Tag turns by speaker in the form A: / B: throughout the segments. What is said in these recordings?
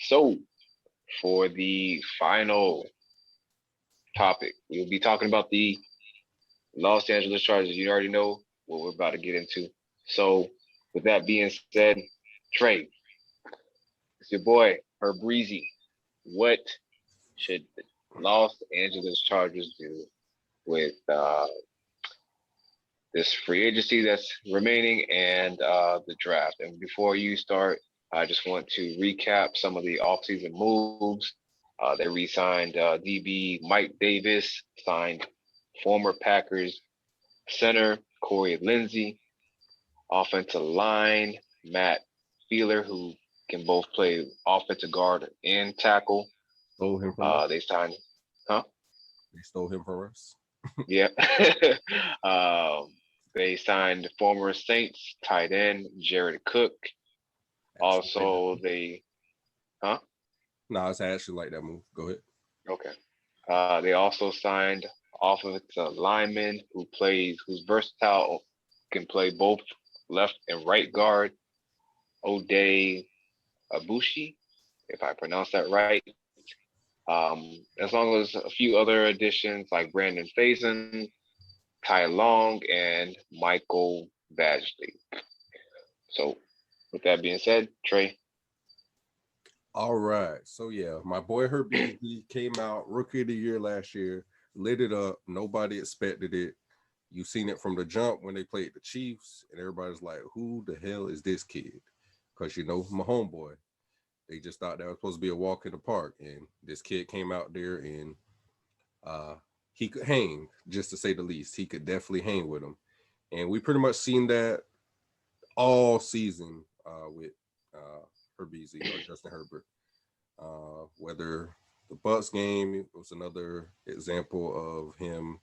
A: So, for the final topic, we'll be talking about the Los Angeles Chargers. You already know what we're about to get into. So, with that being said, Trey, it's your boy, Herb Breezy. What should the Los Angeles Chargers do with this free agency that's remaining and the draft? And before you start, I just want to recap some of the offseason moves. They re-signed DB Mike Davis, signed former Packers center Corey Lindsey, offensive line Matt Feeler, who can both play offensive guard and tackle.
B: Stole him from us.
A: They signed, huh?
B: They stole him from us.
A: Yeah. um, they signed former Saints tight end Jared Cook.
B: Actually, like that
A: Also,
B: move.
A: they, huh?
B: No, I actually like that move. Go ahead.
A: Okay. They also signed offensive lineman who's versatile, can play both left and right guard, Ode Abushi, if I pronounce that right. As long as a few other additions like Brandon Faison, Ty Long, and Michael Badgley. So, with that being said, Trey.
B: All right. So yeah, my boy Herbie he came out rookie of the year last year, lit it up. Nobody expected it. You seen it from the jump when they played the Chiefs, and everybody's like, "Who the hell is this kid?" Because my homeboy. They just thought that was supposed to be a walk in the park, and this kid came out there and uh, he could hang, just to say the least. He could definitely hang with him, and we pretty much seen that all season with Herbezy or Justin Herbert. Whether the Bucks game was another example of him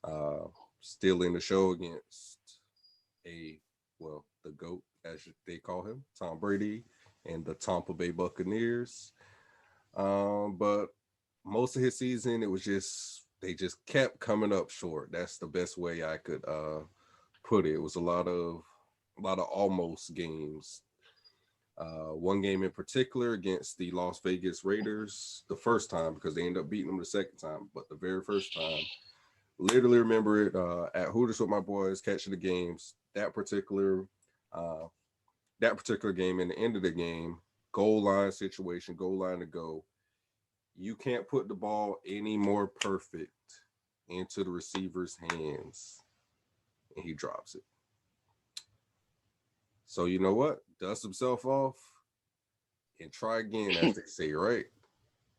B: uh, stealing the show against the GOAT, as they call him, Tom Brady, and the Tampa Bay Buccaneers. But most of his season, it was they just kept coming up short. That's the best way I could put it. It was a lot of almost games. One game in particular against the Las Vegas Raiders, the first time, because they ended up beating them the second time, but the very first time, literally remember it at Hooters with my boys catching the games. Uh, that particular game, in the end of the game, goal line situation, goal line to go. You can't put the ball any more perfect into the receiver's hands, and he drops it. So you know what? Dust himself off and try again, as they say, right?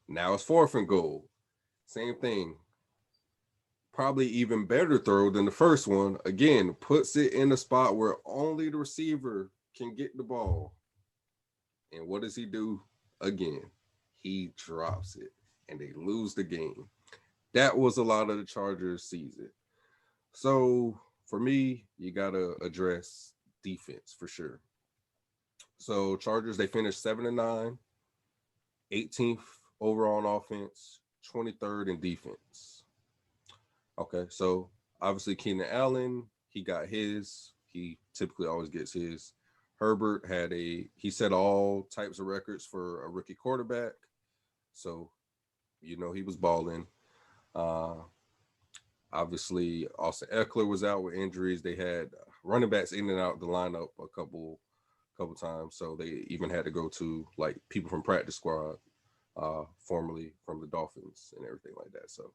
B: Now it's fourth and goal. Same thing. Probably even better throw than the first one. Again, puts it in a spot where only the receiver can get the ball. And what does he do? Again, he drops it and they lose the game. That was a lot of the Chargers season. So for me, you got to address defense for sure. So Chargers, they finished 7-9, 18th overall on offense, 23rd in defense. Okay, so obviously Keenan Allen, he got his. He typically always gets his. Herbert he set all types of records for a rookie quarterback. So, he was balling. Uh, Obviously, Austin Eckler was out with injuries. They had running backs in and out the lineup a couple times. So they even had to go to like people from practice squad, formerly from the Dolphins and everything like that. So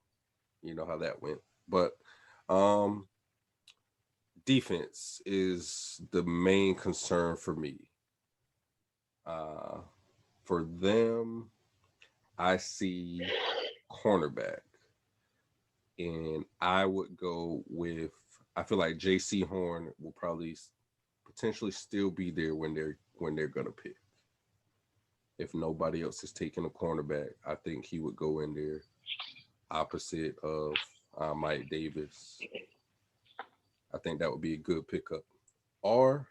B: you know how that went. But um, defense is the main concern for me. Uh, for them, I see cornerback, and I would go with. I feel like J.C. Horn will probably potentially still be there when they're gonna pick. If nobody else is taking a cornerback, I think he would go in there opposite of Mike Davis. I think that would be a good pickup. Or,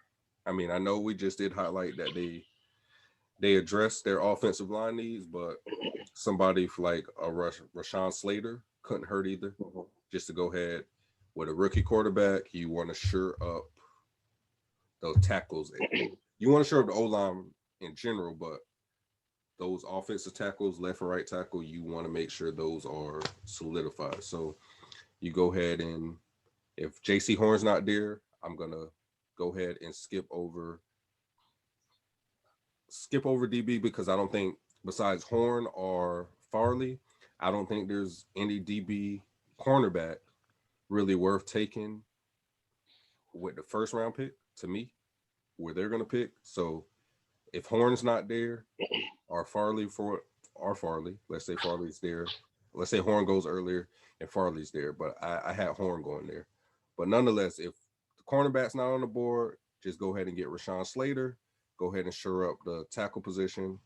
B: I mean, I know we just did highlight that they addressed their offensive line needs, but somebody like a Rashawn Slater couldn't hurt either. Just to go ahead with a rookie quarterback, you want to shore up those tackles. You want to shore up the O line in general, but those offensive tackles, left and right tackle, you want to make sure those are solidified. So you go ahead and if JC Horn's not there, I'm gonna go ahead and skip over DB because I don't think besides Horn or Farley, I don't think there's any DB cornerback really worth taking with the first round pick to me, where they're gonna pick. So if Horn's not there, or Farley, let's say Farley's there. Let's say Horn goes earlier and Farley's there, but I had Horn going there. But nonetheless, if the cornerback's not on the board, just go ahead and get Rashawn Slater. Go ahead and shore up the tackle position.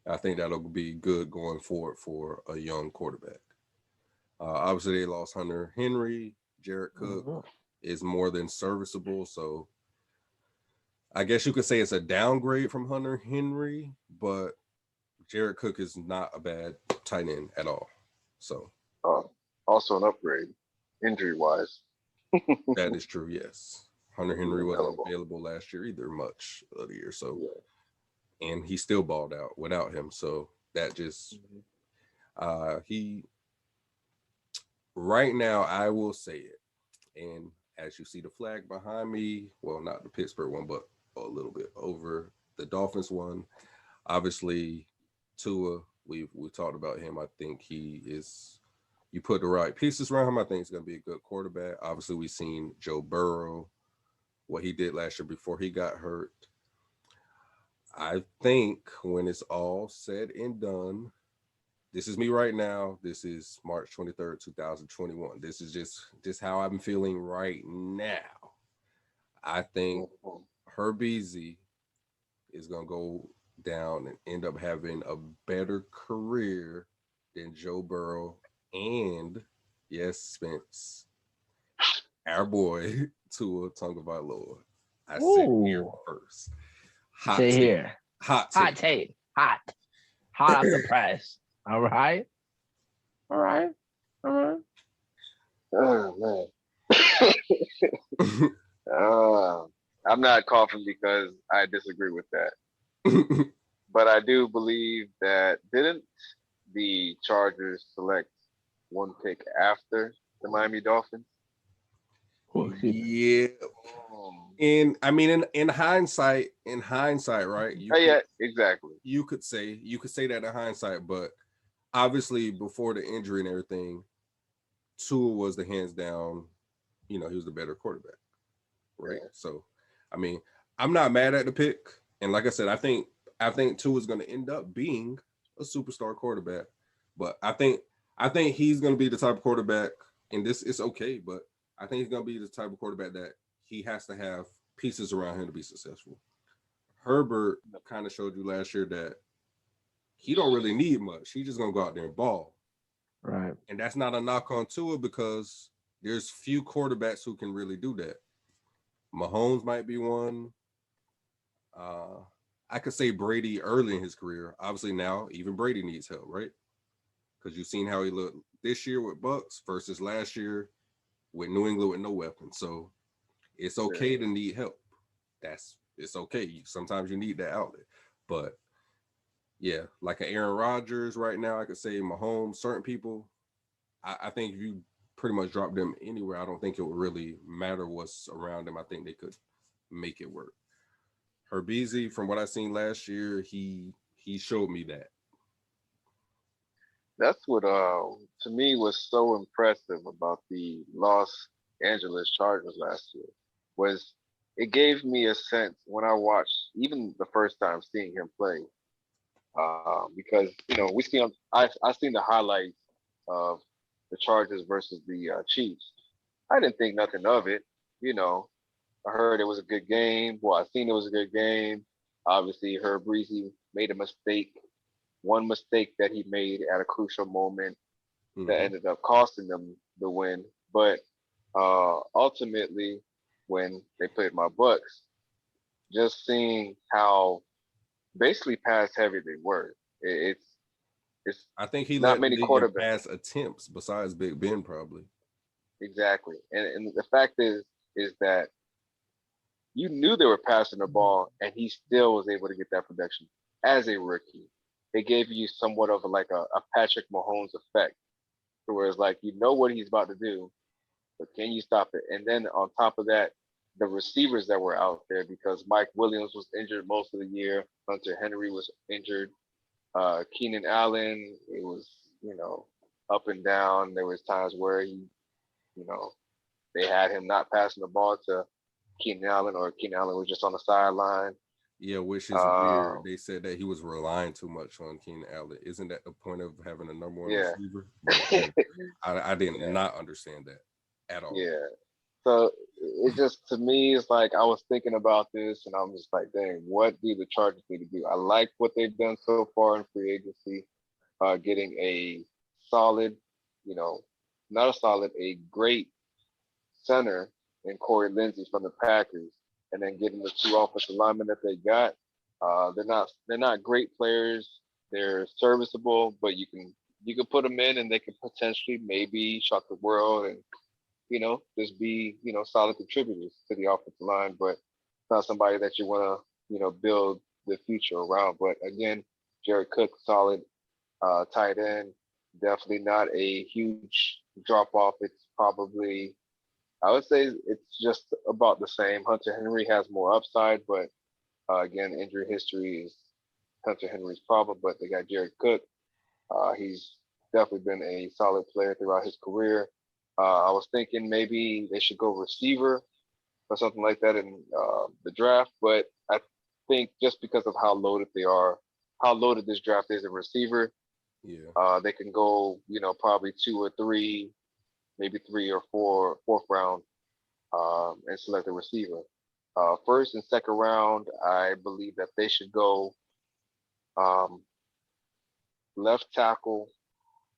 B: I think that'll be good going forward for a young quarterback. Obviously, they lost Hunter Henry. Jared Cook is more than serviceable. So I guess you could say it's a downgrade from Hunter Henry, but Jared Cook is not a bad tight end at all. So
A: also an upgrade, injury-wise.
B: That is true, yes. Hunter Henry wasn't available last year either much of the year. So and he still balled out without him. So that just he right now, I will say it. And as you see the flag behind me, well, not the Pittsburgh one, but a little bit over the Dolphins one. Obviously, Tua, we talked about him. I think he is, you put the right pieces around him, I think he's going to be a good quarterback. Obviously, we've seen Joe Burrow, what he did last year before he got hurt. I think when it's all said and done, this is me right now. This is March 23rd, 2021. This is just how I'm feeling right now. I think Herbie is going to go down and end up having a better career than Joe Burrow and, yes, Spence, our boy, Tua Tagovailoa. I said here first.
C: Hot take. Here.
B: Hot
C: take. Hot off the press. All right.
A: Oh, man. I'm not coughing because I disagree with that. But I do believe that didn't the Chargers select one pick after the Miami Dolphins?
B: Yeah. And I mean, in hindsight, right?
A: Exactly.
B: You could say that in hindsight, but obviously before the injury and everything, Tua was the hands down, he was the better quarterback, right? Yeah. So, I mean, I'm not mad at the pick, and like I said, I think Tua is going to end up being a superstar quarterback, but I think he's going to be the type of quarterback, and this is okay, but I think he's going to be the type of quarterback that he has to have pieces around him to be successful. Herbert kind of showed you last year that he don't really need much. He's just going to go out there and ball.
C: Right.
B: And that's not a knock on Tua because there's few quarterbacks who can really do that. Mahomes might be one. I could say Brady early in his career. Obviously now even Brady needs help, right? Because you've seen how he looked this year with Bucks versus last year with New England with no weapons. So it's okay to need help. It's okay. Sometimes you need that outlet. But yeah, like an Aaron Rodgers right now, I could say Mahomes, certain people, I think if you pretty much drop them anywhere, I don't think it would really matter what's around them. I think they could make it work. Herbie, from what I seen last year, he showed me that.
A: That's what to me was so impressive about the Los Angeles Chargers last year was it gave me a sense when I watched even the first time seeing him play because we see I seen the highlights of the Chargers versus the Chiefs. I didn't think nothing of it. I heard it was a good game. Well, I seen it was a good game. Obviously, Herbie made a mistake. One mistake that he made at a crucial moment that ended up costing them the win. But ultimately, when they played my Bucks, just seeing how basically pass heavy they were. It's
B: I think he
A: not
B: let
A: many
B: quarterbacks pass attempts besides Big Ben probably.
A: Exactly, and the fact is that you knew they were passing the ball, and he still was able to get that production. as a rookie, it gave you somewhat of like a Patrick Mahomes effect, where it's like you know what he's about to do, but can you stop it? And then on top of that, the receivers that were out there, because Mike Williams was injured most of the year, Hunter Henry was injured, Keenan Allen, it was, up and down. There was times where you know, they had him not passing the ball to Keenan Allen, or Keenan Allen was just on the sideline.
B: Yeah, which is weird. They said that he was relying too much on Keenan Allen. Isn't that the point of having a number one receiver? I did not understand that at all.
A: Yeah. So it just, to me, it's like I was thinking about this and I'm just like, dang, what do the Chargers need to do? I like what they've done so far in free agency, getting a solid, not a solid, a great center in Corey Lindsey from the Packers, and then getting the two offensive linemen that they got. They're not great players. They're serviceable, but you can put them in and they can potentially maybe shock the world and just be solid contributors to the offensive line. But it's not somebody that you want to build the future around. But again, Jared Cook, solid tight end. Definitely not a huge drop off. It's probably, I would say it's just about the same. Hunter Henry has more upside, but again, injury history is Hunter Henry's problem. But they got Jared Cook. He's definitely been a solid player throughout his career. I was thinking maybe they should go receiver or something like that in the draft, but I think just because of how loaded they are, how loaded this draft is at receiver, they can go, probably 2 or 3, maybe 3 or 4, fourth round, and select a receiver. First and second round, I believe that they should go left tackle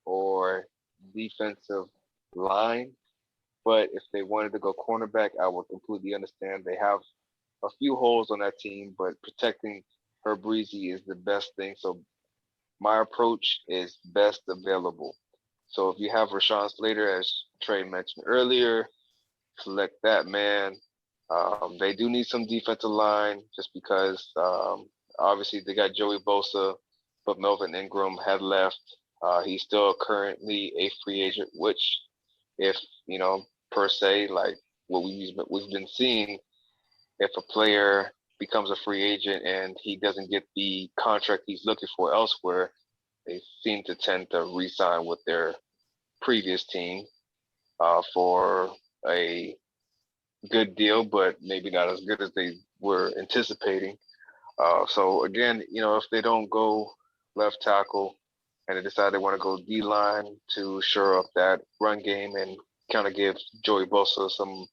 A: or defensive line. But if they wanted to go cornerback, I would completely understand. They have a few holes on that team, but protecting Herb Breezy is the best thing. So my approach is best available. So if you have Rashawn Slater, as Trey mentioned earlier, select that man. They do need some defensive line just because obviously they got Joey Bosa, but Melvin Ingram had left. He's still currently a free agent, which if, per se, like what we've been seeing, if a player becomes a free agent and he doesn't get the contract he's looking for elsewhere, they seem to tend to re-sign with their previous team for a good deal, but maybe not as good as they were anticipating. So again, if they don't go left tackle and they decide they want to go D-line to shore up that run game and kind of give Joey Bosa some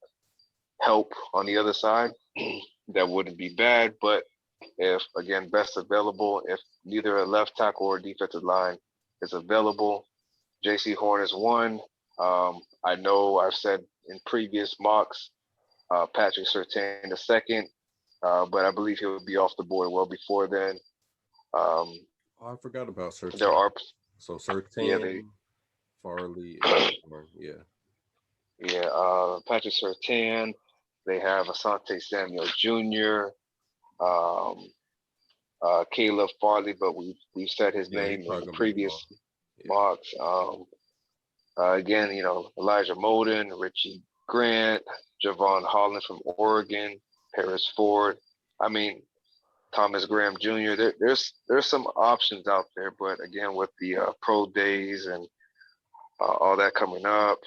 A: help on the other side, that wouldn't be bad. But if, again, best available, if neither a left tackle or defensive line is available, J.C. Horn is one. I know I've said in previous mocks, Patrick Surtain the second, but I believe he would be off the board well before then.
B: I forgot about Surtain.
A: There are
B: Surtain, Farley,
A: Patrick Surtain. They have Asante Samuel Jr., Caleb Farley, but we've said his name in the previous mocks. Again, Elijah Molden, Richie Grant, Javon Holland from Oregon, Paris Ford. I mean, Thomas Graham Jr. There's some options out there, but again, with the pro days and all that coming up,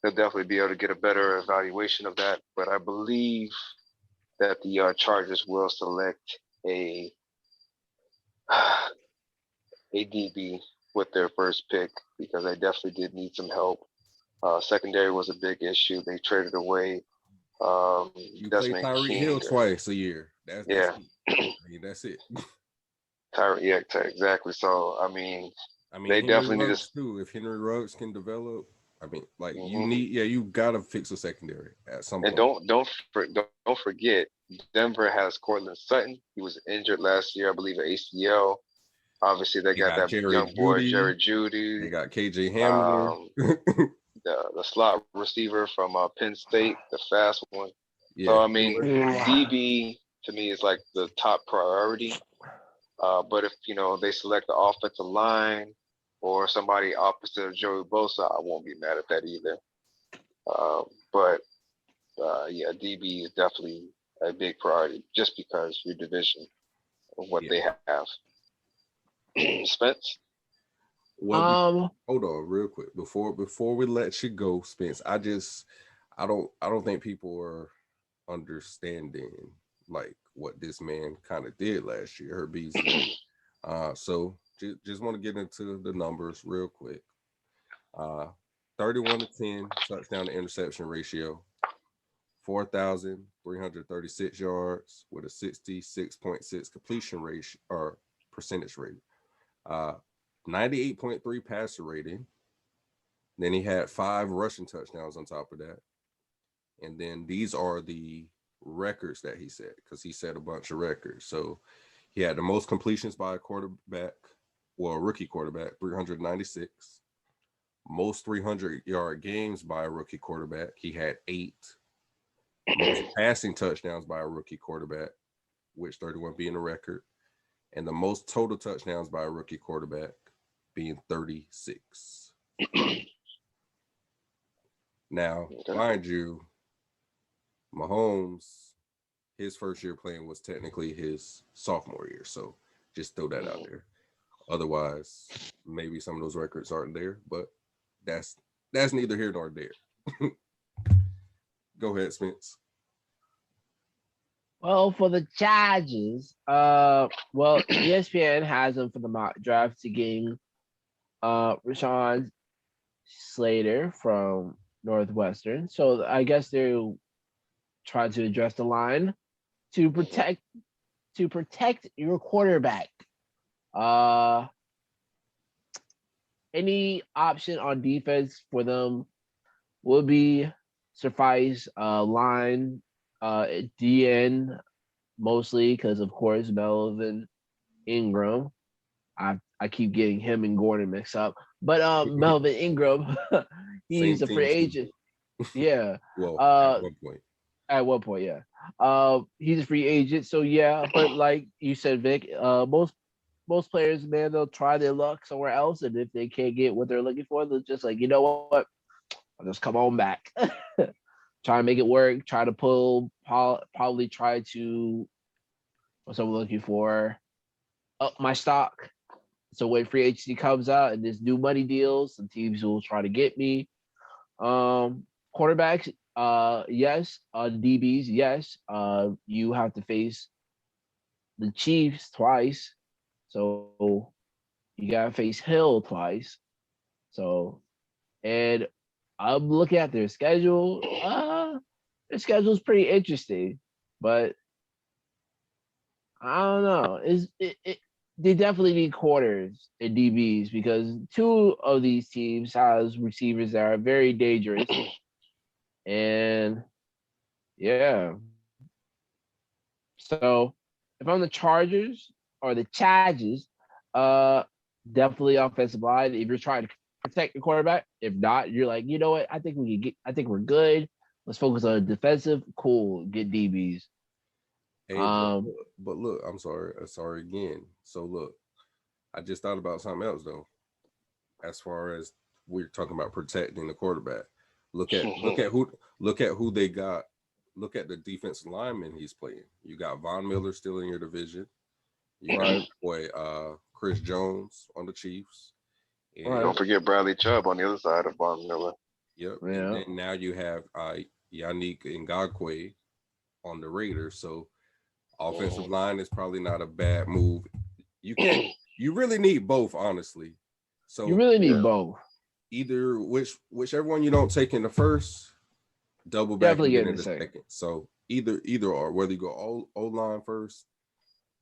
A: they'll definitely be able to get a better evaluation of that. But I believe that the Chargers will select a DB with their first pick because they definitely did need some help. Secondary was a big issue. They traded away.
B: You play Tyreek Hill twice a year. That's it. That's it.
A: Exactly. So I mean, they
B: Henry
A: definitely
B: Ruggs need to. If Henry Ruggs can develop, you gotta fix a secondary at some point.
A: And don't forget, Denver has Cortland Sutton. He was injured last year, I believe, at ACL. Obviously, they got that young boy, Jerry Jeudy.
B: They got KJ Hamler.
A: The slot receiver from Penn State, the fast one. Yeah. So, I mean, DB to me is like the top priority. But if they select the offensive line or somebody opposite of Joey Bosa, I won't be mad at that either. But yeah, DB is definitely a big priority just because your division of what they have. Spence?
B: Well, hold on real quick before we let you go, Spence. I don't think people are understanding like what this man kind of did last year, Herb Beasley. So just want to get into the numbers real quick. 31-10 touchdown to interception ratio, 4,336 yards with a 66.6 completion ratio or percentage rate. 98.3 passer rating. Then he had 5 rushing touchdowns on top of that. And then these are the records that he set, because he set a bunch of records. So he had the most completions by a quarterback, well, a rookie quarterback, 396. Most 300-yard games by a rookie quarterback, he had 8. Most passing touchdowns by a rookie quarterback, which 31 being a record. And the most total touchdowns by a rookie quarterback being 36. Now, mind you, Mahomes, his first year playing was technically his sophomore year. So just throw that out there. Otherwise, maybe some of those records aren't there, but that's neither here nor there. Go ahead, Spence.
C: Well, for the Chargers, ESPN has them for the mock draft to getting Rashawn Slater from Northwestern. So I guess they're trying to address the line to protect your quarterback. Any option on defense for them would be suffice. Line, DN mostly, because of course Melvin Ingram. I keep getting him and Gordon mixed up, but Melvin Ingram, he's a free agent. Yeah.
B: Well,
C: at one point, yeah. He's a free agent, so yeah. But like you said, Vic, most players, man, they'll try their luck somewhere else, and if they can't get what they're looking for, they're just like, you know what, I'll just come on back. Try to make it work. Try to probably try to what's I'm looking for, up my stock. So when free agency comes out and there's new money deals, some teams will try to get me. Quarterbacks, yes. DBs, yes. You have to face the Chiefs twice, so you gotta face Hill twice. So, and I'm looking at their schedule. Their schedule's pretty interesting, but I don't know. They definitely need corners and DBs because 2 of these teams has receivers that are very dangerous. And yeah. So if I'm the Chargers or the Chargers, definitely offensive line. If you're trying to protect the quarterback, if not, you're like, you know what? I think we're good. Let's focus on defensive. Cool. Get DBs.
B: Hey, but look, I'm sorry again. So look, I just thought about something else though. As far as we're talking about protecting the quarterback, look at who they got. Look at the defensive lineman he's playing. You got Von Miller still in your division. You got Chris Jones on the Chiefs.
A: And don't forget Bradley Chubb on the other side of Von Miller.
B: Yep. Yeah. And then now you have Yannick Ngakoue on the Raiders. So offensive line is probably not a bad move. You really need both, honestly. So
C: you really need both.
B: Either whichever one you don't take in the first, double back and get in the second. So either or, whether you go O-line first,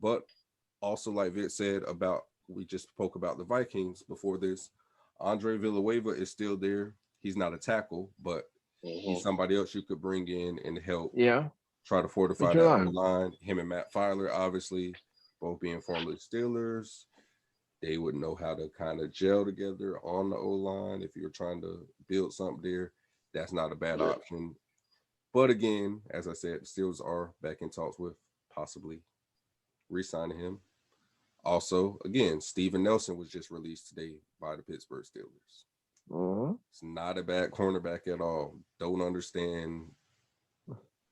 B: but also like Vic said we just spoke about the Vikings before this. Andre Villanueva is still there. He's not a tackle, but he's somebody else you could bring in and help.
C: Yeah.
B: Try to fortify that line. Him and Matt Filer, obviously, both being formerly Steelers. They would know how to kind of gel together on the O-line. If you're trying to build something there, that's not a bad option. But again, as I said, the Steelers are back in talks with possibly re-signing him. Also, again, Steven Nelson was just released today by the Pittsburgh Steelers. It's not a bad cornerback at all. Don't understand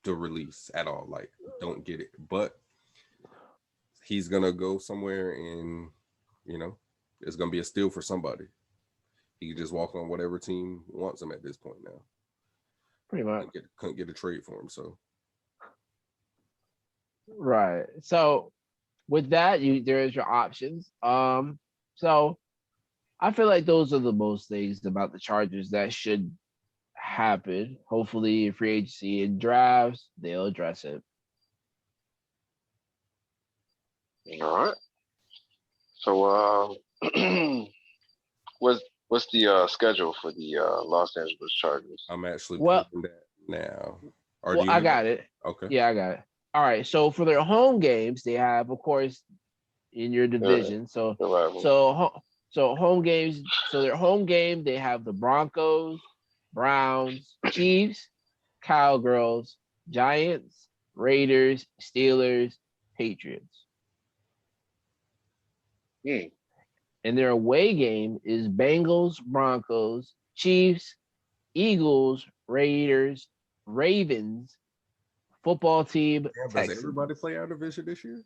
B: the release at all. Like, don't get it. But he's gonna go somewhere, and it's gonna be a steal for somebody. He can just walk on whatever team wants him at this point now.
C: Pretty much.
B: Couldn't get a trade for him, so.
C: Right. So with that, there's your options. So I feel like those are the most things about the Chargers that should happen. Hopefully, in free agency and drafts, they'll address it.
A: All right. So, what's the schedule for the Los Angeles Chargers?
B: I'm actually putting that now.
C: I got it.
B: Okay.
C: Yeah, I got it. All right. So for their home games, they have, of course, in your division. So home games. So their home game, they have the Broncos, Browns, Chiefs, Cowgirls, Giants, Raiders, Steelers, Patriots. And their away game is Bengals, Broncos, Chiefs, Eagles, Raiders, Ravens, football team.
B: Does everybody play our division this year?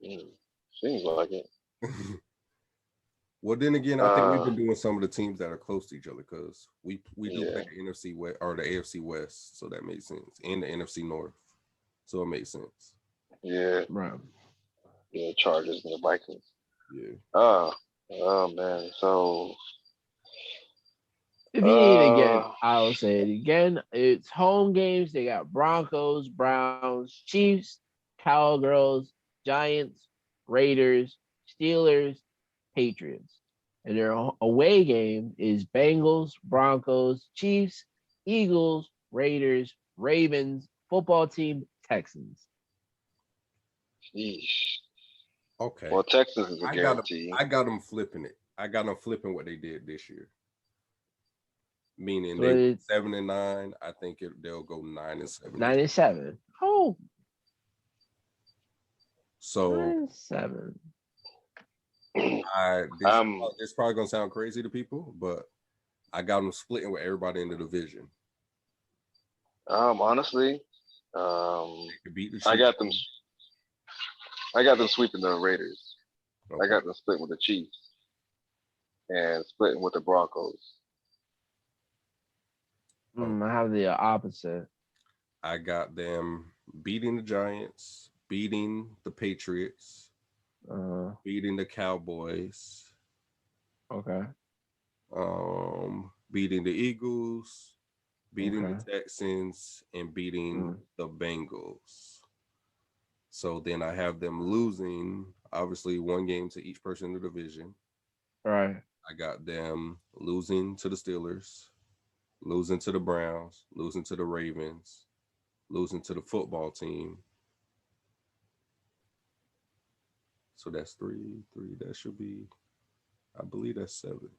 A: Seems like it.
B: Well, then again, I think we've been doing some of the teams that are close to each other because we do play the NFC West or the AFC West, so that makes sense, and the NFC North, so it makes sense.
A: Yeah,
C: right.
A: Yeah, Chargers and the Vikings.
B: Yeah.
A: Oh man. So
C: if you need it again, I'll say it again. It's home games. They got Broncos, Browns, Chiefs, Cowgirls, Giants, Raiders, Steelers, Patriots. And their away game is Bengals, Broncos, Chiefs, Eagles, Raiders, Ravens, football team, Texans.
A: Sheesh.
B: Okay.
A: Well, Texas is a guarantee.
B: I got them flipping it. I got them flipping what they did this year. Meaning
C: So
B: they 7-9. I think they'll go 9-7.
C: 9-7. Oh.
B: So
C: 9-7.
B: It's probably gonna sound crazy to people, but I got them splitting with everybody in the division.
A: Honestly, I got them. I got them sweeping the Raiders. Okay. I got them splitting with the Chiefs and splitting with the Broncos.
C: I have the opposite.
B: I got them beating the Giants, beating the Patriots, beating the Cowboys.
C: Okay.
B: Beating the Eagles, beating the Texans, and beating the Bengals. So then I have them losing, obviously, one game to each person in the division.
C: Right.
B: I got them losing to the Steelers, losing to the Browns, losing to the Ravens, losing to the football team. So that's three. That should be, I believe that's 7.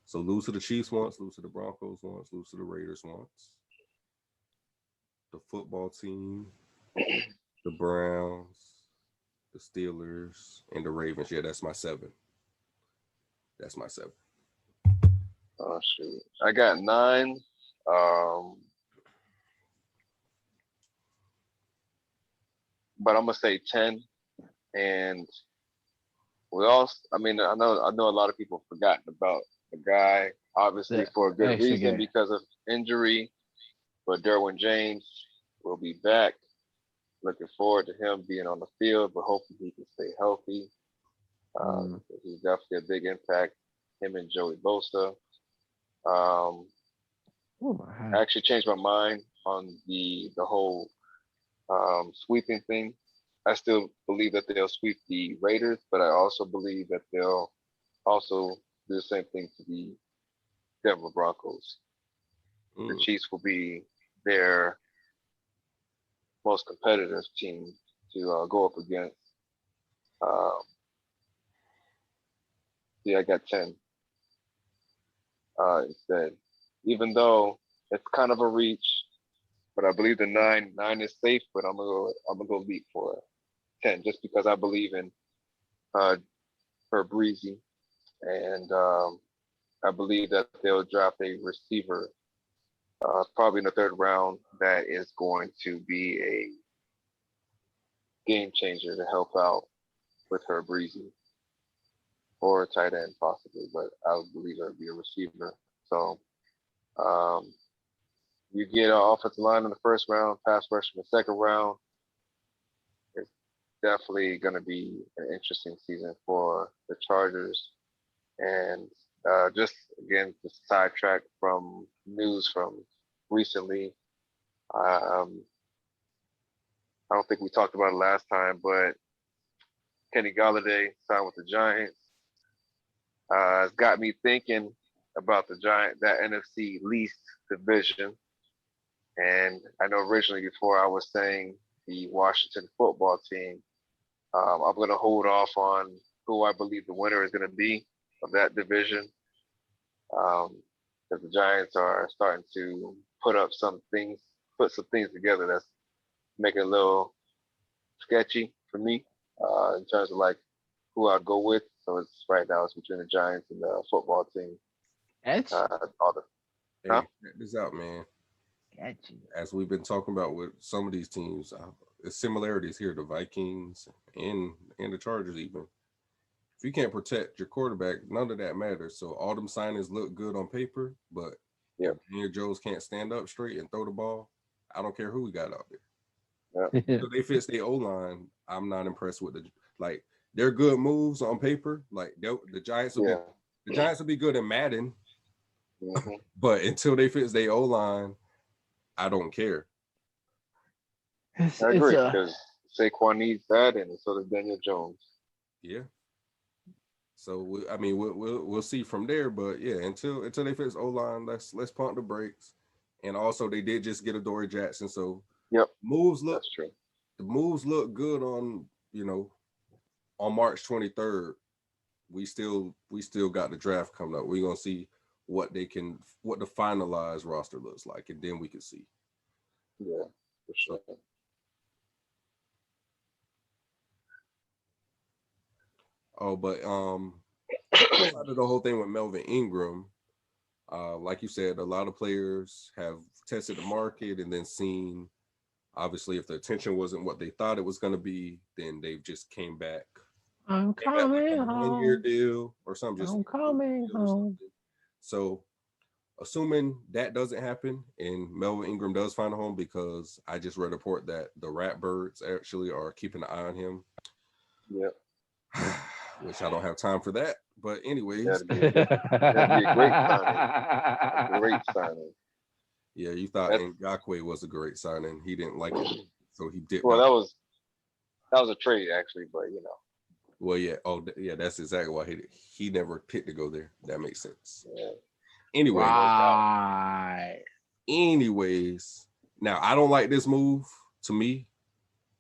B: So lose to the Chiefs once, lose to the Broncos once, lose to the Raiders once. The football team, the Browns, the Steelers, and the Ravens. Yeah, that's my 7. That's my 7.
A: Oh shoot! I got 9. But I'm gonna say 10. And we also, I know a lot of people have forgotten about the guy, obviously for a good reason because of injury. But Darwin James will be back. Looking forward to him being on the field, but hopefully he can stay healthy. He's definitely a big impact. Him and Joey Bosa. I actually changed my mind on the whole sweeping thing. I still believe that they'll sweep the Raiders, but I also believe that they'll also do the same thing to the Denver Broncos. The Chiefs will be their most competitive team to go up against. I got 10 instead. Even though it's kind of a reach, but I believe the 9 is safe. But I'm gonna go leap for 10 just because I believe in for Breezy, and I believe that they'll draft a receiver, probably in the third round, that is going to be a game changer to help out with her Breezy, or a tight end possibly, but I would believe it would be a receiver. So um, you get an offensive line in the first round, pass rush in the second round. It's definitely going to be an interesting season for the Chargers. And just again, to sidetrack from news from recently, um, I don't think we talked about it last time, but Kenny Gallaudet signed with the Giants. It's got me thinking about that NFC least division. And I know originally before I was saying the Washington football team, I'm going to hold off on who I believe the winner is going to be of that division, because the Giants are starting to put some things together that's making it a little sketchy for me, in terms of like who I go with. So right now it's between the Giants and the football team.
C: Edge?
A: All the,
B: Hey, check this out, man.
C: Gotcha.
B: As we've been talking about with some of these teams, there's similarities here. The Vikings and the Chargers even. If you can't protect your quarterback, none of that matters. So all them signings look good on paper, but if Daniel Jones can't stand up straight and throw the ball, I don't care who we got out there. So they fix their O-line. I'm not impressed with they're good moves on paper. Like the Giants will be good in Madden, but until they fix their O-line, I don't care.
A: I agree, because Saquon needs that, and so does Daniel Jones.
B: Yeah. So we'll see from there, but yeah, until they fix O-line, let's pump the brakes. And also, they did just get Adoree Jackson, so
A: that's true.
B: The moves look good on on March 23rd. We still got the draft coming up. We're gonna see what the finalized roster looks like, and then we can see.
A: Yeah, for sure.
B: Oh, but outside of the whole thing with Melvin Ingram, like you said, a lot of players have tested the market and then seen, obviously, if the attention wasn't what they thought it was going to be, then they've just came back.
C: I'm coming home.
B: 1-year deal or something.
C: I'm coming home.
B: So, assuming that doesn't happen and Melvin Ingram does find a home, because I just read a report that the Ratbirds actually are keeping an eye on him.
A: Yep.
B: Which I don't have time for that. But anyways.
A: That'd be a great signing. A great signing.
B: Yeah, you thought Ngakoue was a great signing. He didn't like it, so he did.
A: Well, that was a trade, actually, but
B: Well, yeah. Oh, yeah. That's exactly why he never picked to go there. That makes sense.
A: Yeah.
B: Anyway.
C: Right.
B: Anyways, now I don't like this move to me,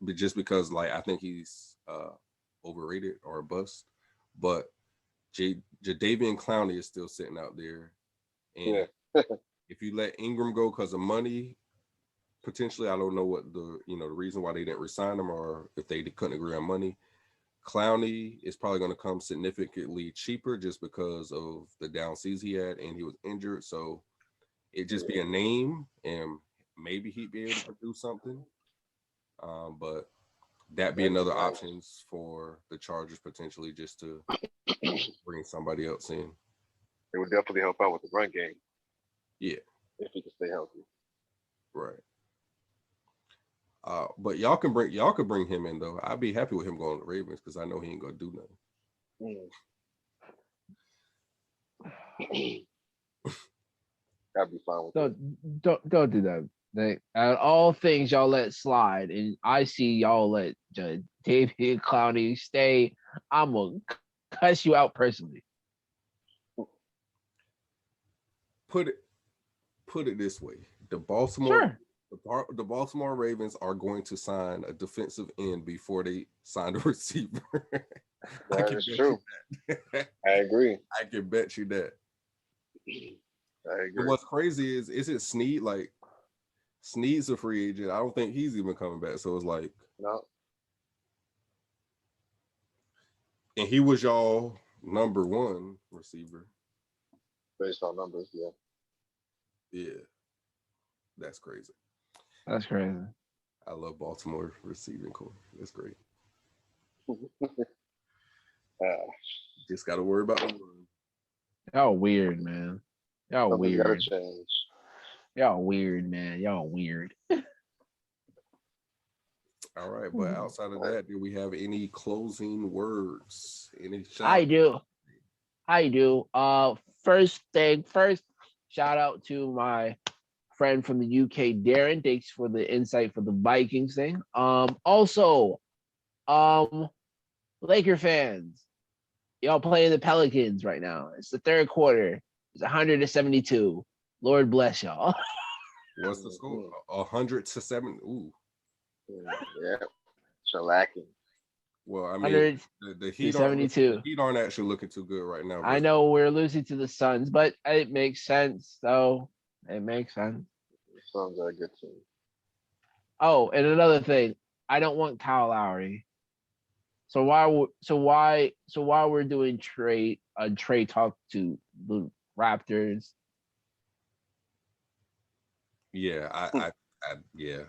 B: but just because I think he's overrated or a bust. But Jadeveon Clowney is still sitting out there, and if you let Ingram go because of money, potentially, I don't know what the reason why they didn't resign him, or if they couldn't agree on money. Clowney is probably going to come significantly cheaper just because of the down season he had, and he was injured. So it'd just be a name, and maybe he'd be able to do something. But that'd be another option for the Chargers potentially, just to bring somebody else in.
A: It would definitely help out with the run game.
B: Yeah.
A: If he can stay healthy.
B: Right. But y'all could bring him in though. I'd be happy with him going to the Ravens because I know he ain't gonna do nothing.
A: I'd be fine with
C: that. Don't do that. Out of all things y'all let slide, and I see y'all let David Clowney stay, I'm gonna cuss you out personally.
B: Put it this way: the Baltimore Ravens are going to sign a defensive end before they sign a receiver.
A: That is true. I agree.
B: I can bet you that.
A: I agree.
B: And what's crazy is it Snead? Like, Snead's a free agent. I don't think he's even coming back. So it's like,
A: no.
B: And he was y'all number one receiver.
A: Based on numbers, yeah.
B: Yeah. That's crazy.
C: That's crazy.
B: I love Baltimore receiving core. That's great. Just got to worry about the run.
C: Y'all weird, man. Y'all
A: Something's gotta
C: weird.
A: change.
C: Y'all weird, man. Y'all weird.
B: All right, but outside of that, do we have any closing words? Any shout?
C: I do. First thing first, shout out to my friend from the UK, Darren. Thanks for the insight for the Vikings thing. Also, Laker fans, y'all playing the Pelicans right now. It's the third quarter. It's 172. Lord bless y'all.
B: What's the score? 100-7. Ooh.
A: Yeah, shellacking.
B: Well, I mean, the Heat aren't
C: 72.
B: the Heat aren't actually looking too good right now.
C: I know we're losing to the Suns, but it makes sense, though. It makes sense.
A: The Suns are a good team.
C: Oh, and another thing, I don't want Kyle Lowry. So why we're doing Trayy talk to the Raptors?
B: Yeah, yeah.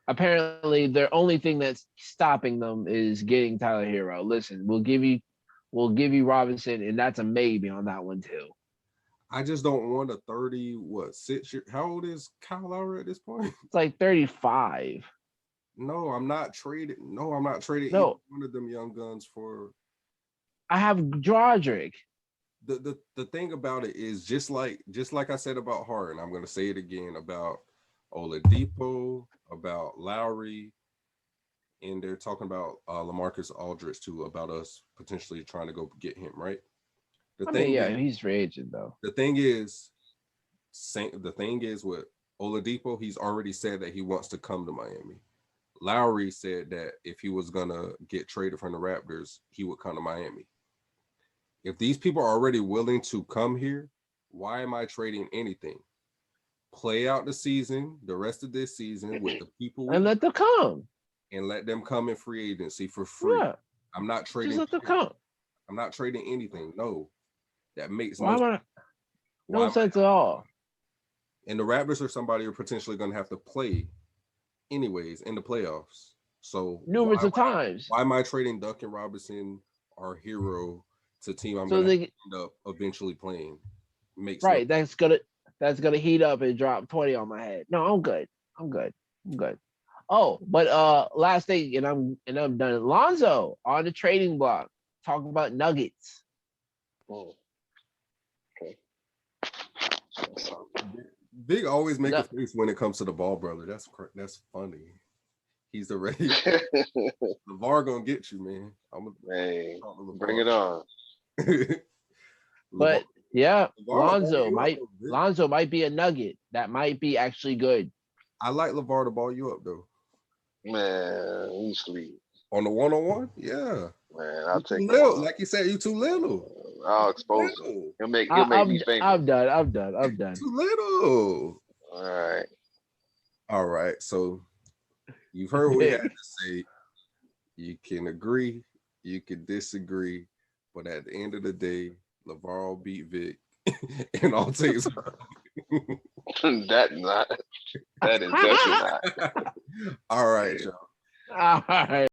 C: Apparently, the only thing that's stopping them is getting Tyler Hero. Listen, we'll give you Robinson, and that's a maybe on that one too.
B: I just don't want a 6 year. How old is Kyle Lowry at this point?
C: It's like 35.
B: No, I'm not trading. No, I'm not trading
C: No.
B: either one of them young guns for.
C: I have Drodrick.
B: The thing about it is just like I said about Harden, I'm gonna say it again about Oladipo, about Lowry, and they're talking about LaMarcus Aldridge too, about us potentially trying to go get him, right?
C: He's free agent though.
B: The thing is with Oladipo, he's already said that he wants to come to Miami. Lowry said that if he was gonna get traded from the Raptors, he would come to Miami. If these people are already willing to come here, why am I trading anything? Play out the rest of this season with the people
C: and let them come.
B: And let them come in free agency for free. Yeah. I'm not trading.
C: Just let them come.
B: I'm not trading anything. No. That makes
C: no sense at all.
B: And the Raptors are somebody who are potentially going to have to play anyways in the playoffs. So
C: numerous of times.
B: Why am I trading Duncan Robinson, our hero, to a team I'm going to end up eventually playing? Makes
C: right. That's gonna heat up and drop 20 on my head. No, I'm good. Oh, but last thing, and I'm done. Lonzo on the trading block talking about Nuggets.
A: Oh. Okay.
B: Vick always make a face when it comes to the Ball brother. That's funny. He's the ready. LeVar gonna get you, man.
A: Bring it on.
C: But yeah, Lonzo might be a nugget that might be actually good.
B: I like LeVar to ball you up though.
A: Man, you sleep.
B: On the 1-on-1? Yeah.
A: Man, I'll take
B: it. Like you said, you too little.
A: I'll expose him. He'll make me famous.
C: I'm done.
B: Too little.
A: All
B: right. So you've heard what we had to say. You can agree, you can disagree, but at the end of the day, LeVar will beat Vick and AllTakesValid.
A: That is definitely not.
B: All right, y'all.
C: All right.